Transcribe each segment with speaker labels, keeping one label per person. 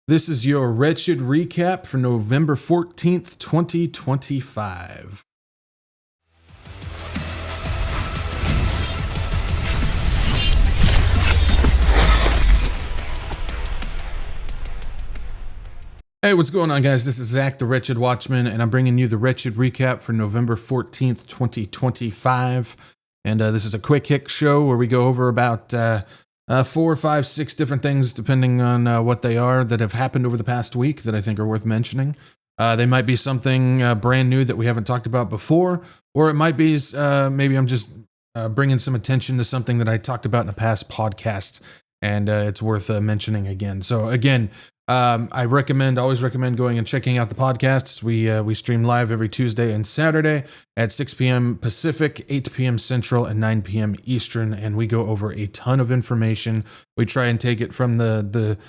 Speaker 1: This is your Wretched Recap for November 14th, 2025. Hey, what's going on, guys? This is Zach, the Wretched Watchman, and I'm bringing you the Wretched Recap for November 14th, 2025. And this is a quick hit show where we go over about 4, 5, 6 different things, depending on what they are, that have happened over the past week that I think are worth mentioning. They might be something brand new that we haven't talked about before, or it might be maybe I'm just bringing some attention to something that I talked about in the past podcast, and it's worth mentioning again. So again, I always recommend going and checking out the podcasts. We stream live every Tuesday and Saturday at 6 p.m. Pacific, 8 p.m. Central, and 9 p.m. Eastern, and we go over a ton of information. We try and take it from the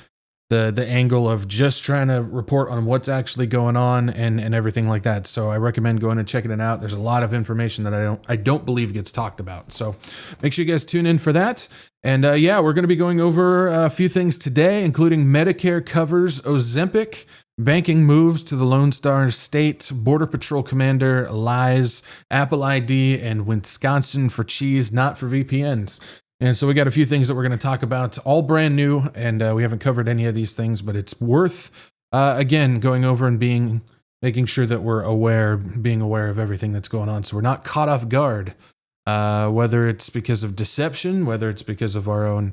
Speaker 1: angle of just trying to report on what's actually going on and everything like that. So I recommend going and checking it out. There's a lot of information that I don't believe gets talked about. So make sure you guys tune in for that. And yeah, we're going to be going over a few things today, including Medicare covers Ozempic, banking moves to the Lone Star State, Border Patrol commander lies, Apple ID, and Wisconsin for cheese, not for VPNs. And so we got a few things that we're going to talk about, all brand new, and we haven't covered any of these things, but it's worth, again, going over and making sure that we're being aware of everything that's going on, so we're not caught off guard, whether it's because of deception, whether it's because of our own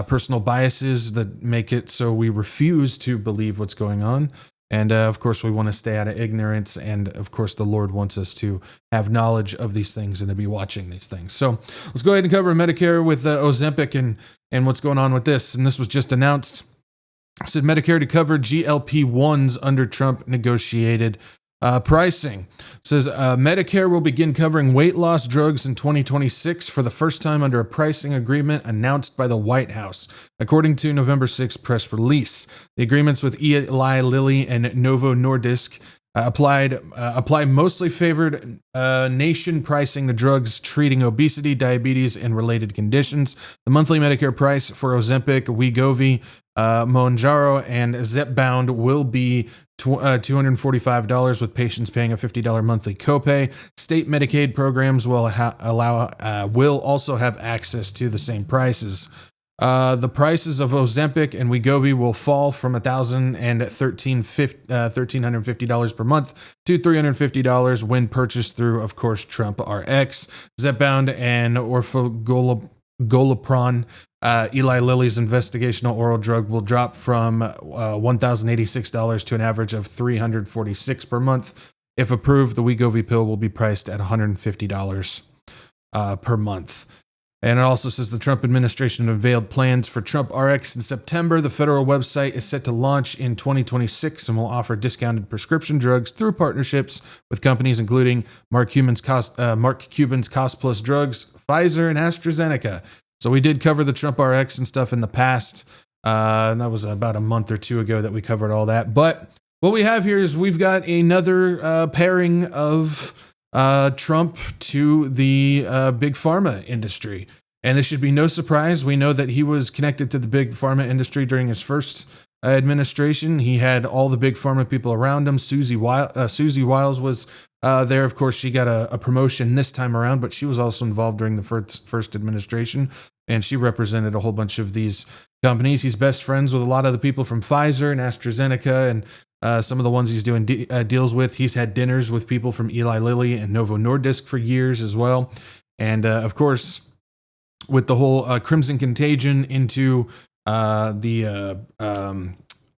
Speaker 1: personal biases that make it so we refuse to believe what's going on. And of course, we want to stay out of ignorance. And of course, the Lord wants us to have knowledge of these things and to be watching these things. So let's go ahead and cover Medicare with Ozempic and what's going on with this. And this was just announced. It said Medicare to cover GLP-1s under Trump negotiated pricing. It says Medicare will begin covering weight loss drugs in 2026 for the first time under a pricing agreement announced by the White House, according to November 6th press release. The agreements with Eli Lilly and Novo Nordisk apply mostly favored nation pricing to drugs treating obesity, diabetes, and related conditions. The monthly Medicare price for Ozempic, Wegovy, Mounjaro, and Zepbound will be $245, with patients paying a $50 monthly copay. State Medicaid programs will also have access to the same prices. The prices of Ozempic and Wegovy will fall from $1,350 per month to $350 when purchased through, of course, Trump RX. Zepbound and Orforglipron, Eli Lilly's investigational oral drug, will drop from $1,086 to an average of $346 per month. If approved, the Wegovy pill will be priced at $150 per month. And it also says the Trump administration unveiled plans for Trump RX in September. The federal website is set to launch in 2026 and will offer discounted prescription drugs through partnerships with companies including Mark Cuban's Cost Plus Drugs, Pfizer, and AstraZeneca. So we did cover the Trump RX and stuff in the past. And that was about a month or two ago that we covered all that. But what we have here is we've got another pairing of Trump to the big pharma industry. And this should be no surprise. We know that he was connected to the big pharma industry during his first administration. He had all the big pharma people around him. Susie Wiles was there. Of course, she got a promotion this time around, but she was also involved during the first administration, and she represented a whole bunch of these companies. He's best friends with a lot of the people from Pfizer and AstraZeneca and some of the ones he's doing deals with. He's had dinners with people from Eli Lilly and Novo Nordisk for years as well. And of course, with the whole Crimson Contagion into the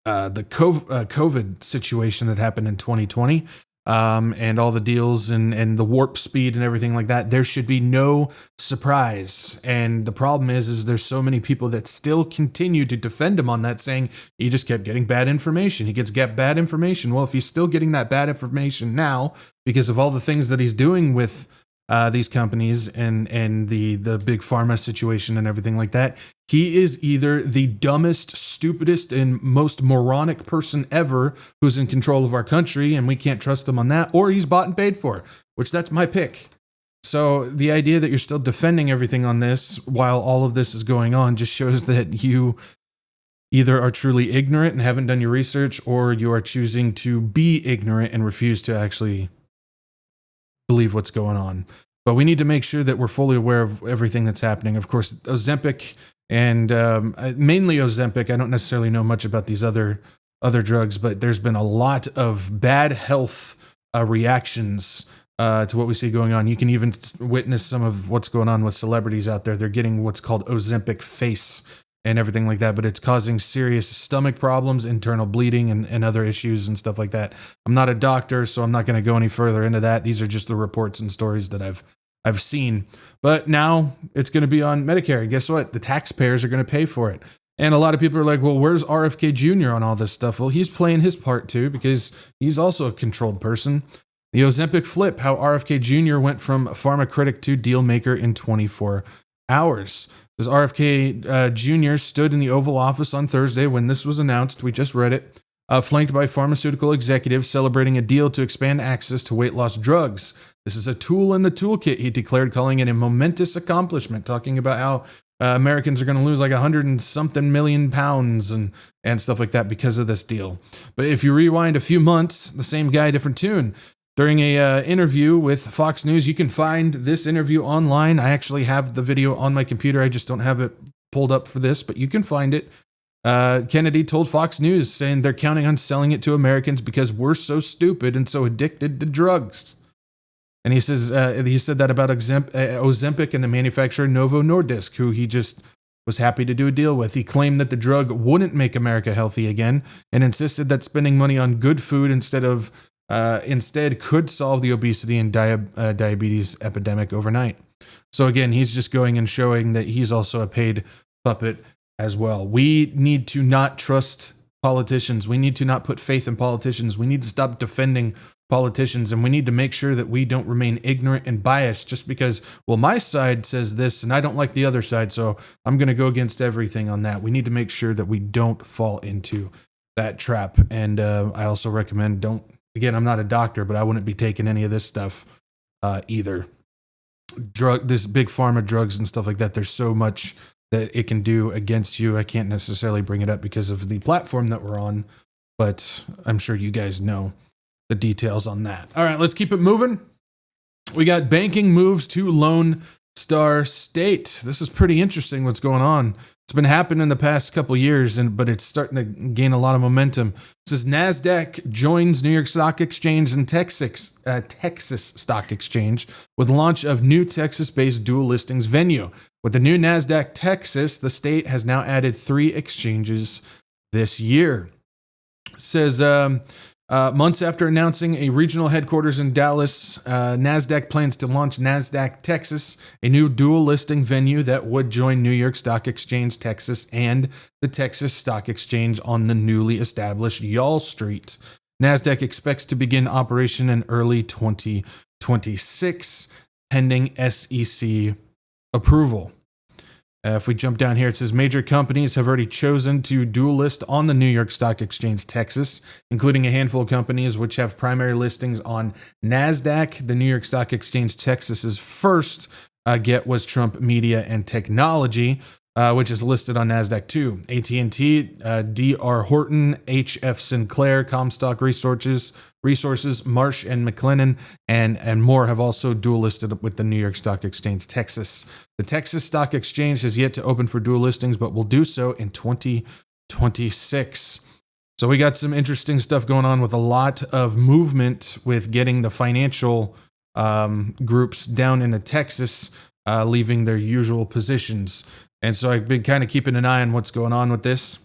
Speaker 1: COVID situation that happened in 2020, and all the deals and the warp speed and everything like that, there should be no surprise. And the problem is there's so many people that still continue to defend him on that, saying he just kept getting bad information. He gets bad information. Well, if he's still getting that bad information now because of all the things that he's doing with these companies and the big pharma situation and everything like that, he is either the dumbest, stupidest, and most moronic person ever who's in control of our country, and we can't trust him on that, or he's bought and paid for, which that's my pick. So the idea that you're still defending everything on this while all of this is going on just shows that you either are truly ignorant and haven't done your research, or you are choosing to be ignorant and refuse to actually believe what's going on. But we need to make sure that we're fully aware of everything that's happening. Of course, Ozempic and mainly Ozempic. I don't necessarily know much about these other drugs, but there's been a lot of bad health reactions to what we see going on. You can even witness some of what's going on with celebrities out there. They're getting what's called Ozempic face and everything like that, but it's causing serious stomach problems, internal bleeding, and other issues and stuff like that. I'm not a doctor, so I'm not going to go any further into that. These are just the reports and stories that I've seen. But now it's going to be on Medicare, and guess what? The taxpayers are going to pay for it. And a lot of people are like, well, where's RFK Jr. on all this stuff? Well, he's playing his part too, because he's also a controlled person. The Ozempic flip, how RFK Jr. went from pharma critic to deal maker in 24 hours. As RFK Jr. stood in the Oval Office on Thursday when this was announced, we just read it, flanked by pharmaceutical executives celebrating a deal to expand access to weight loss drugs. This is a tool in the toolkit, he declared, calling it a momentous accomplishment, talking about how Americans are going to lose like 100 and something million pounds and stuff like that because of this deal. But if you rewind a few months, the same guy, different tune. During a interview with Fox News, you can find this interview online. I actually have the video on my computer. I just don't have it pulled up for this, but you can find it. Kennedy told Fox News, saying they're counting on selling it to Americans because we're so stupid and so addicted to drugs. And he said that about Ozempic and the manufacturer Novo Nordisk, who he just was happy to do a deal with. He claimed that the drug wouldn't make America healthy again, and insisted that spending money on good food instead could solve the obesity and diabetes epidemic overnight. So again, he's just going and showing that he's also a paid puppet as well. We need to not trust politicians. We need to not put faith in politicians. We need to stop defending politicians, and we need to make sure that we don't remain ignorant and biased just because, well, my side says this and I don't like the other side, so I'm going to go against everything on that. We need to make sure that we don't fall into that trap. And I also recommend again, I'm not a doctor, but I wouldn't be taking any of this stuff either. This big pharma drugs and stuff like that, there's so much that it can do against you. I can't necessarily bring it up because of the platform that we're on, but I'm sure you guys know the details on that. All right, let's keep it moving. We got banking moves to Lone Star State. This is pretty interesting what's going on. It's been happening in the past couple years, but it's starting to gain a lot of momentum. It says NASDAQ joins New York Stock Exchange and Texas Stock Exchange with launch of new Texas-based dual listings venue. With the new NASDAQ Texas, the state has now added 3 exchanges this year. It says months after announcing a regional headquarters in Dallas, NASDAQ plans to launch NASDAQ Texas, a new dual listing venue that would join New York Stock Exchange Texas and the Texas Stock Exchange on the newly established Y'all Street. NASDAQ expects to begin operation in early 2026, pending SEC approval. If we jump down here, it says major companies have already chosen to dual list on the New York Stock Exchange Texas, including a handful of companies which have primary listings on NASDAQ. The New York Stock Exchange Texas's first get was Trump Media and Technology, which is listed on NASDAQ too. AT&T, D.R. Horton, H.F. Sinclair, Comstock Resources, Marsh and McLennan, and more have also dual listed with the New York Stock Exchange Texas. The Texas Stock Exchange has yet to open for dual listings, but will do so in 2026. So we got some interesting stuff going on with a lot of movement with getting the financial groups down into Texas, leaving their usual positions. And so I've been kind of keeping an eye on what's going on with this.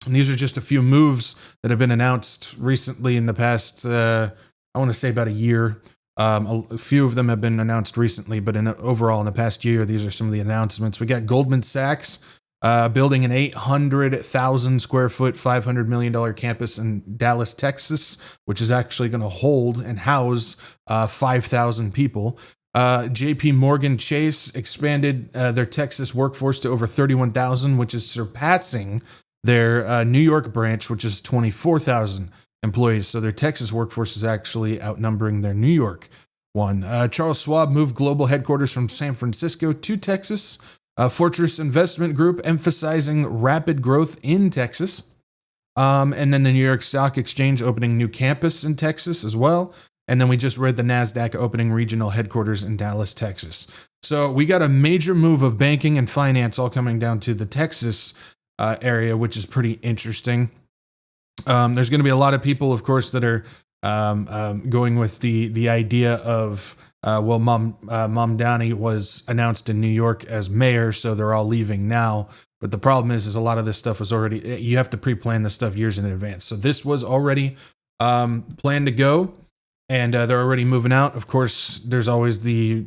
Speaker 1: And these are just a few moves that have been announced recently in the past, I want to say about a year. A few of them have been announced recently, but overall in the past year, these are some of the announcements. We got Goldman Sachs building an 800,000 square foot, $500 million campus in Dallas, Texas, which is actually going to hold and house 5,000 people. JP Morgan Chase expanded their Texas workforce to over 31,000, which is surpassing their New York branch, which is 24,000 employees. So their Texas workforce is actually outnumbering their New York one. Charles Schwab moved global headquarters from San Francisco to Texas, Fortress Investment Group emphasizing rapid growth in Texas. And then the New York Stock Exchange opening new campus in Texas as well. And then we just read the NASDAQ opening regional headquarters in Dallas, Texas. So we got a major move of banking and finance all coming down to the Texas area, which is pretty interesting. There's going to be a lot of people, of course, that are going with the idea of, Mamdani was announced in New York as mayor, so they're all leaving now. But the problem is a lot of this stuff was already, you have to pre-plan this stuff years in advance. So this was already planned to go. And they're already moving out. Of course, there's always the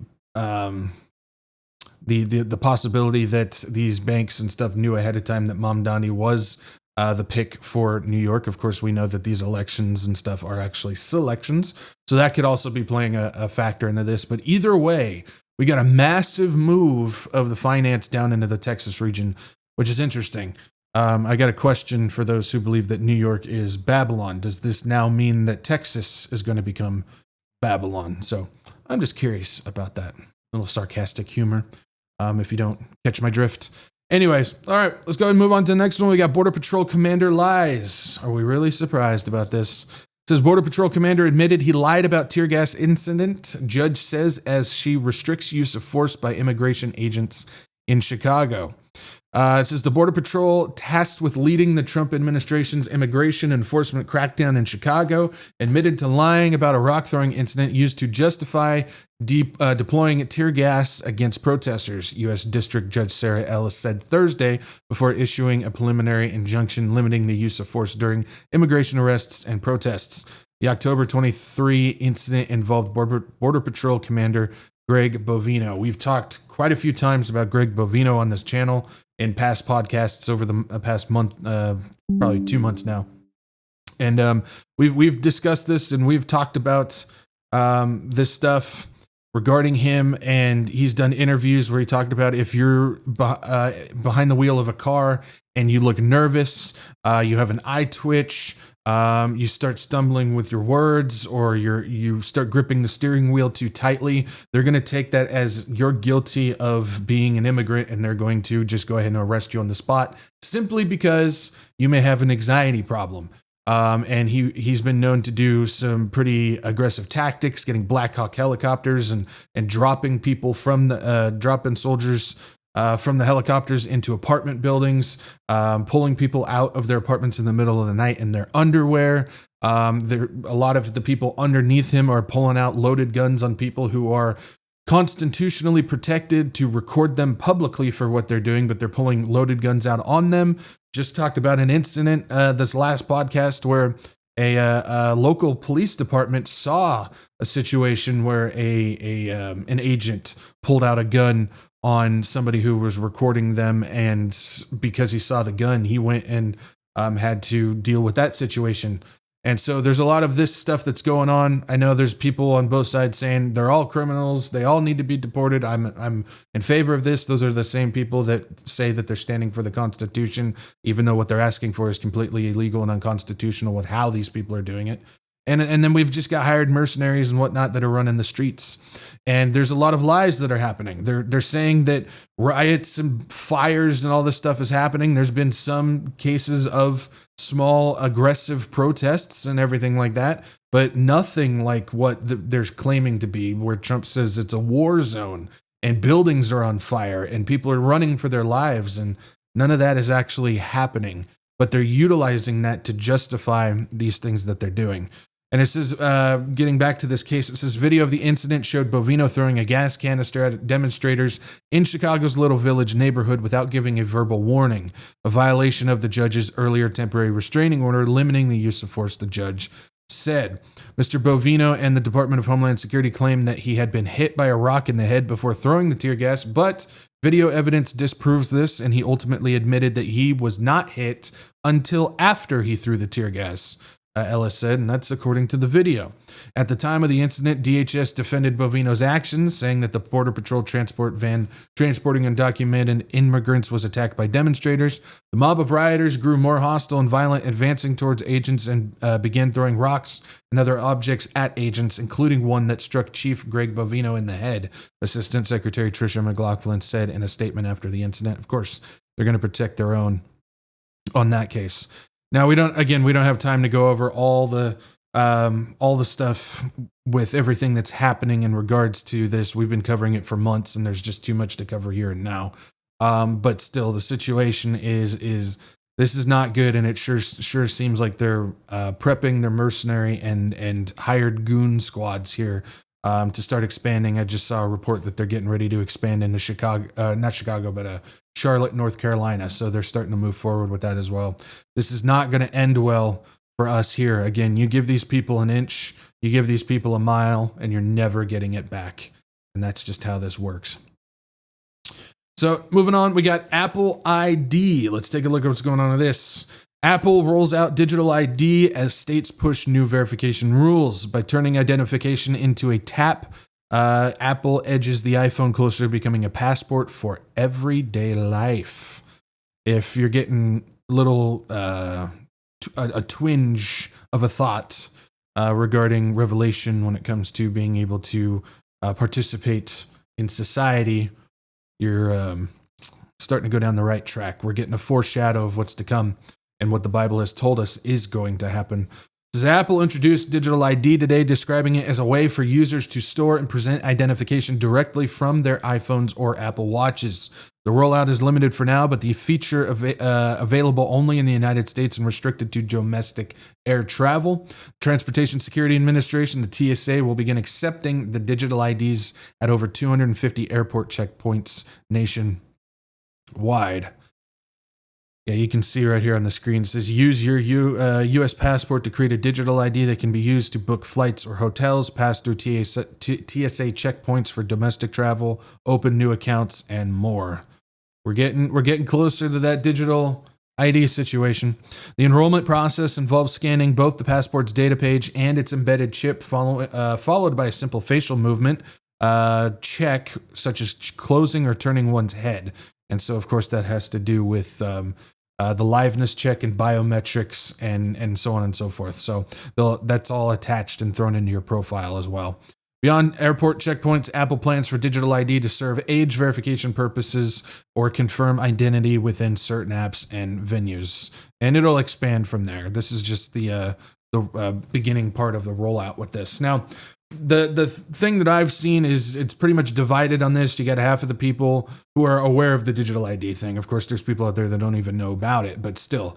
Speaker 1: possibility that these banks and stuff knew ahead of time that Mamdani was the pick for New York. Of course, we know that these elections and stuff are actually selections, so that could also be playing a factor into this. But either way, we got a massive move of the finance down into the Texas region, which is interesting. I got a question for those who believe that New York is Babylon. Does this now mean that Texas is going to become Babylon? So I'm just curious about that. A little sarcastic humor, if you don't catch my drift. Anyways, all right, let's go ahead and move on to the next one. We got Border Patrol Commander lies. Are we really surprised about this? It says Border Patrol Commander admitted he lied about tear gas incident. Judge says as she restricts use of force by immigration agents in Chicago. It says the Border Patrol, tasked with leading the Trump administration's immigration enforcement crackdown in Chicago, admitted to lying about a rock-throwing incident used to justify deploying tear gas against protesters, U.S. District Judge Sarah Ellis said Thursday before issuing a preliminary injunction limiting the use of force during immigration arrests and protests. The October 23 incident involved Border Patrol Commander Greg Bovino. We've talked quite a few times about Greg Bovino on this channel in past podcasts over the past month, probably 2 months now. And we've discussed this and we've talked about this stuff regarding him. And he's done interviews where he talked about if you're behind the wheel of a car and you look nervous, you have an eye twitch, you start stumbling with your words, or you start gripping the steering wheel too tightly, they're going to take that as you're guilty of being an immigrant, and they're going to just go ahead and arrest you on the spot simply because you may have an anxiety problem. And he's been known to do some pretty aggressive tactics, getting Black Hawk helicopters and dropping people from dropping soldiers from the helicopters into apartment buildings, pulling people out of their apartments in the middle of the night in their underwear. A lot of the people underneath him are pulling out loaded guns on people who are constitutionally protected to record them publicly for what they're doing, but they're pulling loaded guns out on them. Just talked about an incident this last podcast where a local police department saw a situation where an agent pulled out a gun on somebody who was recording them, and because he saw the gun, he went and had to deal with that situation. And so there's a lot of this stuff that's going on. I know there's people on both sides saying they're all criminals, they all need to be deported. I'm in favor of this. Those are the same people that say that they're standing for the Constitution, even though what they're asking for is completely illegal and unconstitutional with how these people are doing it. And then we've just got hired mercenaries and whatnot that are running the streets. And there's a lot of lies that are happening. They're saying that riots and fires and all this stuff is happening. There's been some cases of small aggressive protests and everything like that, but nothing like what they're claiming to be, where Trump says it's a war zone and buildings are on fire and people are running for their lives. And none of that is actually happening, but they're utilizing that to justify these things that they're doing. And it says, getting back to this case, it says video of the incident showed Bovino throwing a gas canister at demonstrators in Chicago's Little Village neighborhood without giving a verbal warning, a violation of the judge's earlier temporary restraining order limiting the use of force, the judge said. Mr. Bovino and the Department of Homeland Security claimed that he had been hit by a rock in the head before throwing the tear gas, but video evidence disproves this, and he ultimately admitted that he was not hit until after he threw the tear gas. Ellis said, and that's according to the video. At the time of the incident, DHS defended Bovino's actions, saying that the Border Patrol transport van transporting undocumented immigrants was attacked by demonstrators. The mob of rioters grew more hostile and violent, advancing towards agents and began throwing rocks and other objects at agents, including one that struck Chief Greg Bovino in the head, Assistant Secretary Tricia McLaughlin said in a statement after the incident. Of course, they're going to protect their own on that case. Now, we don't have time to go over all the stuff with everything that's happening in regards to this. We've been covering it for months, and there's just too much to cover here and now. But still, the situation is this is not good, and it sure seems like they're prepping their mercenary and hired goon squads here to start expanding. I just saw a report that they're getting ready to expand into Charlotte, North Carolina. So they're starting to move forward with that as well. This is not going to end well for us here. Again, you give these people an inch, you give these people a mile, and you're never getting it back. And that's just how this works. So moving on, we got Apple ID. Let's take a look at what's going on with this. Apple rolls out digital ID as states push new verification rules. By turning identification into a tap, Apple edges the iPhone closer to becoming a passport for everyday life. If you're getting a twinge of a thought regarding revelation when it comes to being able to participate in society, you're starting to go down the right track. We're getting a foreshadow of what's to come and what the Bible has told us is going to happen. Apple introduced digital ID today, describing it as a way for users to store and present identification directly from their iPhones or Apple Watches. The rollout is limited for now, but the feature available only in the United States and restricted to domestic air travel. Transportation Security Administration, the TSA, will begin accepting the digital IDs at over 250 airport checkpoints nationwide. Yeah, you can see right here on the screen, it says use your U.S. passport to create a digital ID that can be used to book flights or hotels, pass through TSA checkpoints for domestic travel, open new accounts, and more. We're getting closer to that digital ID situation. The enrollment process involves scanning both the passport's data page and its embedded chip, followed by a simple facial movement check, such as closing or turning one's head. And so, of course, that has to do with the liveness check and biometrics and so on and so forth. So that's all attached and thrown into your profile as well. Beyond airport checkpoints, Apple plans for digital ID to serve age verification purposes or confirm identity within certain apps and venues. And it'll expand from there. This is just the beginning part of the rollout with this. Now, the thing that I've seen is it's pretty much divided on this. You got half of the people who are aware of the digital ID thing. Of course, there's people out there that don't even know about it, but still,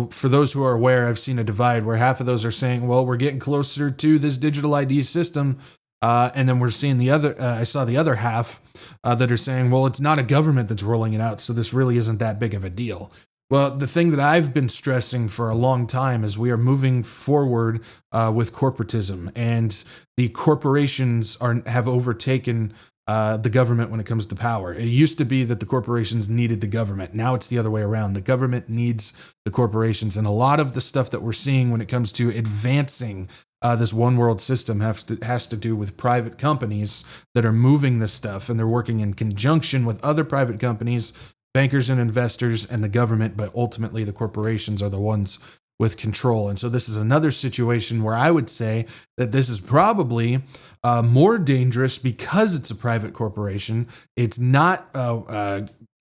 Speaker 1: for those who are aware, I've seen a divide where half of those are saying, well, we're getting closer to this digital ID system. And then we're seeing I saw the other half that are saying, well, it's not a government that's rolling it out, so this really isn't that big of a deal. Well, the thing that I've been stressing for a long time is we are moving forward with corporatism, and the corporations have overtaken the government when it comes to power. It used to be that the corporations needed the government. Now it's the other way around. The government needs the corporations, and a lot of the stuff that we're seeing when it comes to advancing this one world system has to do with private companies that are moving this stuff, and they're working in conjunction with other private companies, bankers and investors, and the government, but ultimately the corporations are the ones with control. And so this is another situation where I would say that this is probably more dangerous because it's a private corporation. It's not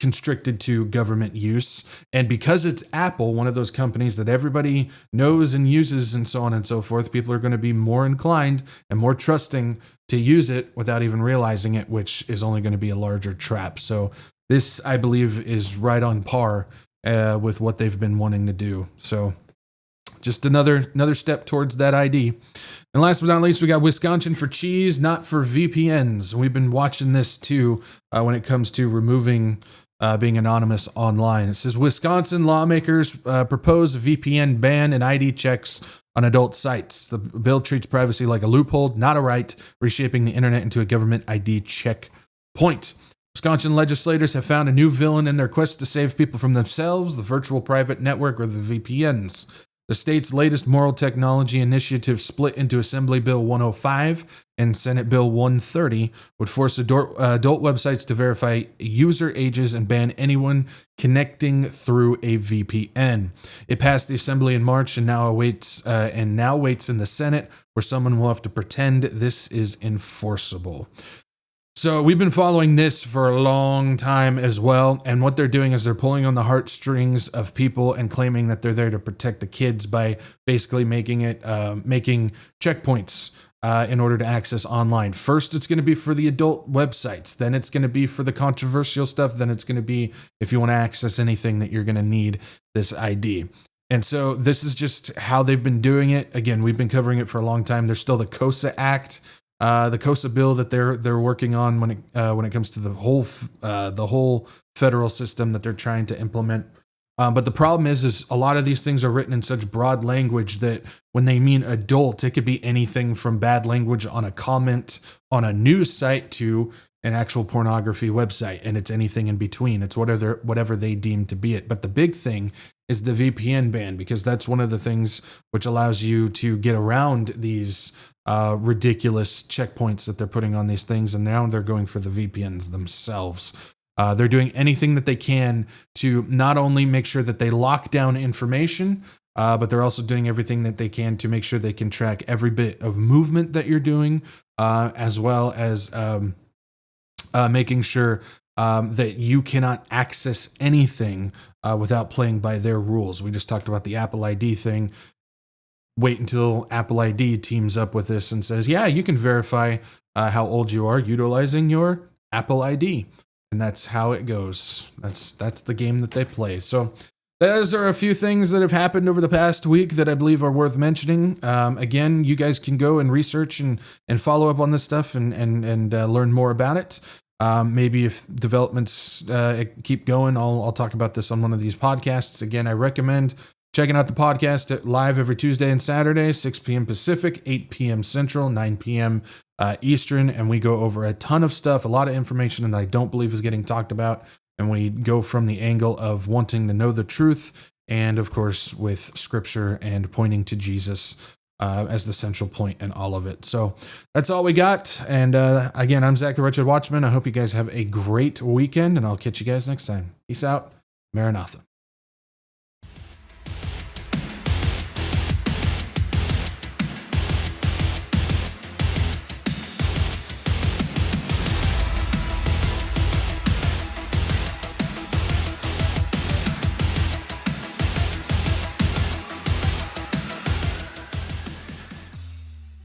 Speaker 1: constricted to government use. And because it's Apple, one of those companies that everybody knows and uses and so on and so forth, people are going to be more inclined and more trusting to use it without even realizing it, which is only going to be a larger trap. So this, I believe, is right on par with what they've been wanting to do. So just another step towards that ID. And last but not least, we got Wisconsin for cheese, not for VPNs. We've been watching this too when it comes to removing being anonymous online. It says Wisconsin lawmakers propose a VPN ban and ID checks on adult sites. The bill treats privacy like a loophole, not a right, reshaping the internet into a government ID checkpoint. Wisconsin legislators have found a new villain in their quest to save people from themselves, the virtual private network, or the VPNs. The state's latest moral technology initiative split into Assembly Bill 105 and Senate Bill 130 would force adult websites to verify user ages and ban anyone connecting through a VPN. It passed the Assembly in March and now waits in the Senate, where someone will have to pretend this is enforceable. So we've been following this for a long time as well, and what they're doing is they're pulling on the heartstrings of people and claiming that they're there to protect the kids by basically making checkpoints in order to access online. First, it's going to be for the adult websites. Then it's going to be for the controversial stuff. Then it's going to be if you want to access anything that you're going to need this ID. And so this is just how they've been doing it. Again, we've been covering it for a long time. There's still the COSA Act. The COSA bill that they're working on when it comes to the whole federal system that they're trying to implement. But the problem is a lot of these things are written in such broad language that when they mean adult, it could be anything from bad language on a comment on a news site to an actual pornography website, and it's anything in between. It's whatever they deem to be it. But the big thing is the VPN ban, because that's one of the things which allows you to get around these ridiculous checkpoints that they're putting on these things, and now they're going for the VPNs themselves. They're doing anything that they can to not only make sure that they lock down information, but they're also doing everything that they can to make sure they can track every bit of movement that you're doing, as well as making sure that you cannot access anything without playing by their rules. We just talked about the Apple ID thing. Wait until Apple ID teams up with this and says, yeah, you can verify how old you are utilizing your Apple ID. And that's how it goes. That's the game that they play. So those are a few things that have happened over the past week that I believe are worth mentioning. Again, you guys can go and research and follow up on this stuff and learn more about it. Maybe if developments keep going, I'll talk about this on one of these podcasts. Again, I recommend checking out the podcast live every Tuesday and Saturday, 6 p.m. Pacific, 8 p.m. Central, 9 p.m. Eastern, and we go over a ton of stuff, a lot of information that I don't believe is getting talked about, and we go from the angle of wanting to know the truth, and of course with scripture and pointing to Jesus as the central point in all of it. So that's all we got, and again, I'm Zach the Wretched Watchman. I hope you guys have a great weekend, and I'll catch you guys next time. Peace out. Maranatha.